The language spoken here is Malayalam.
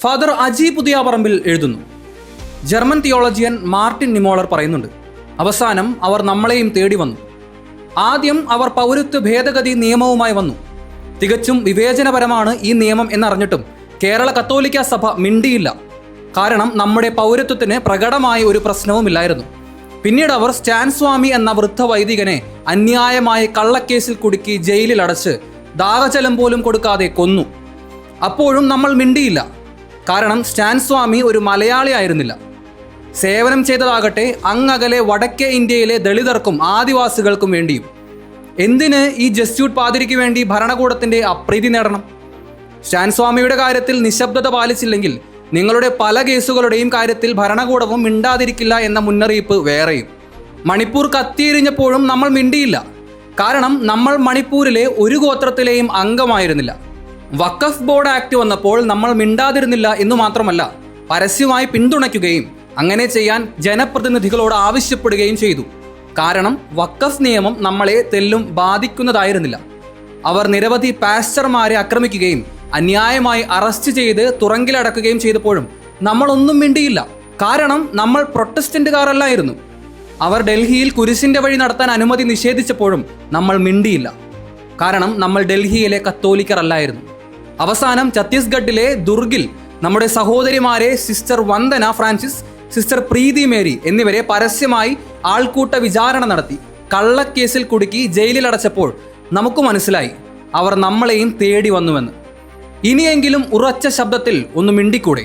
ഫാദർ അജി പുതിയാപറമ്പിൽ എഴുതുന്നു, ജർമ്മൻ തിയോളജിയൻ മാർട്ടിൻ നിമോളർ പറയുന്നുണ്ട്, അവസാനം അവർ നമ്മളെയും തേടി വന്നു. ആദ്യം അവർ പൗരത്വ ഭേദഗതി നിയമവുമായി വന്നു. തികച്ചും വിവേചനപരമാണ് ഈ നിയമം എന്നറിഞ്ഞിട്ടും കേരള കത്തോലിക്ക സഭ മിണ്ടിയില്ല. കാരണം നമ്മുടെ പൗരത്വത്തിന് പ്രകടമായ ഒരു പ്രശ്നവുമില്ലായിരുന്നു. പിന്നീട് അവർ സ്റ്റാൻ സ്വാമി എന്ന വൃദ്ധ വൈദികനെ അന്യായമായ കള്ളക്കേസിൽ കുടുക്കി ജയിലിൽ അടച്ച് ദാഹജലം പോലും കൊടുക്കാതെ കൊന്നു. അപ്പോഴും നമ്മൾ മിണ്ടിയില്ല. കാരണം സ്റ്റാൻ സ്വാമി ഒരു മലയാളി ആയിരുന്നില്ല. സേവനം ചെയ്തതാകട്ടെ അങ്ങകലെ വടക്കേ ഇന്ത്യയിലെ ദളിതർക്കും ആദിവാസികൾക്കും വേണ്ടിയും. എന്തിന് ഈ ജസ്യൂട്ട് പാതിരിക്ക് വേണ്ടി ഭരണകൂടത്തിന്റെ അപ്രീതി നേടണം? സ്റ്റാൻ സ്വാമിയുടെ കാര്യത്തിൽ നിശബ്ദത പാലിച്ചില്ലെങ്കിൽ നിങ്ങളുടെ പല കേസുകളുടെയും കാര്യത്തിൽ ഭരണകൂടവും മിണ്ടാതിരിക്കില്ല എന്ന മുന്നറിയിപ്പ് വേറെയും. മണിപ്പൂർ കത്തിയെരിഞ്ഞപ്പോഴും നമ്മൾ മിണ്ടിയില്ല. കാരണം നമ്മൾ മണിപ്പൂരിലെ ഒരു ഗോത്രത്തിലെയും അംഗമായിരുന്നില്ല. വഖഫ് ബോർഡ് ആക്ട് വന്നപ്പോൾ നമ്മൾ മിണ്ടാതിരുന്നില്ല എന്നു മാത്രമല്ല, പരസ്യമായി പിന്തുണയ്ക്കുകയും അങ്ങനെ ചെയ്യാൻ ജനപ്രതിനിധികളോട് ആവശ്യപ്പെടുകയും ചെയ്തു. കാരണം വഖഫ് നിയമം നമ്മളെ തെല്ലും ബാധിക്കുന്നതായിരുന്നില്ല. അവർ നിരവധി പാസ്റ്റർമാരെ ആക്രമിക്കുകയും അന്യായമായി അറസ്റ്റ് ചെയ്ത് തുറങ്കിലടക്കുകയും ചെയ്തപ്പോഴും നമ്മളൊന്നും മിണ്ടിയില്ല. കാരണം നമ്മൾ പ്രൊട്ടസ്റ്റന്റുകാരല്ലായിരുന്നു. അവർ ഡൽഹിയിൽ കുരിശിന്റെ വഴി നടത്താൻ അനുമതി നിഷേധിച്ചപ്പോഴും നമ്മൾ മിണ്ടിയില്ല. കാരണം നമ്മൾ ഡൽഹിയിലെ കത്തോലിക്കർ അല്ലായിരുന്നു. അവസാനം ഛത്തീസ്ഗഡിലെ ദുർഗിൽ നമ്മുടെ സഹോദരിമാരെ സിസ്റ്റർ വന്ദന ഫ്രാൻസിസ്, സിസ്റ്റർ പ്രീതി മേരി എന്നിവരെ പരസ്യമായി ആൾക്കൂട്ട വിചാരണ നടത്തി കള്ളക്കേസിൽ കുടുക്കി ജയിലിലടച്ചപ്പോൾ നമുക്ക് മനസ്സിലായി അവർ നമ്മളെയും തേടി വന്നുവെന്ന്. ഇനിയെങ്കിലും ഉറച്ച ശബ്ദത്തിൽ ഒന്ന് മിണ്ടിക്കൂടെ?